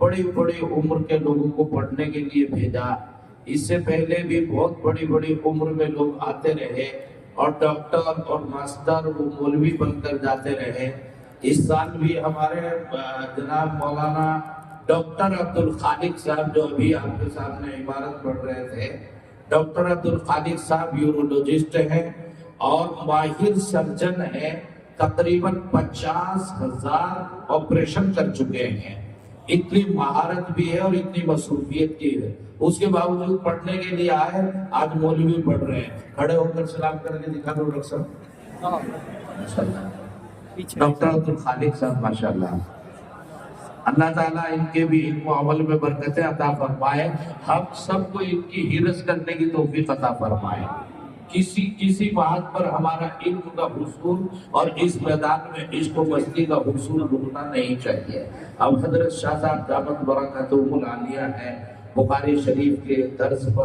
बड़ी बड़ी उम्र के लोगों को पढ़ने के लिए भेजा। इससे पहले भी बहुत बड़ी बड़ी उम्र में लोग आते रहे और डॉक्टर और मास्टर वो मौलवी बनकर जाते रहे। इस साल भी हमारे जनाब मौलाना डॉक्टर अब्दुल खालिक साहब, जो अभी आपके सामने इबारत पढ़ रहे थे, डॉक्टर अब्दुल खालिक साहब यूरोलॉजिस्ट हैं और माहिर सर्जन हैं। तकरीबन 50,000 ऑपरेशन कर चुके हैं। इतनी महारत भी है और इतनी मसरूफियत की है। उसके बावजूद पढ़ने के लिए आए, आज मौलवी पढ़ रहे हैं। खड़े होकर सलाम करके दिखा दो डॉक्टर साहब। डॉक्टर अब्दुल खालिक साहब माशाल्लाह, अल्लाह ताला इनके भी इल्म अमल में बरकतें अता फरमाए। हम सबको इनकी हिरस करने की तौफीक अता फरमाए। किसी बात पर हमारा इल्म का हुसूल और इस मैदान में इश्क व मस्ती का हुसूल रुकना नहीं चाहिए। अब हजरत शाह साहब दामत बरकतहुमुल आलिया है, बुखारी शरीफ के दर्स पर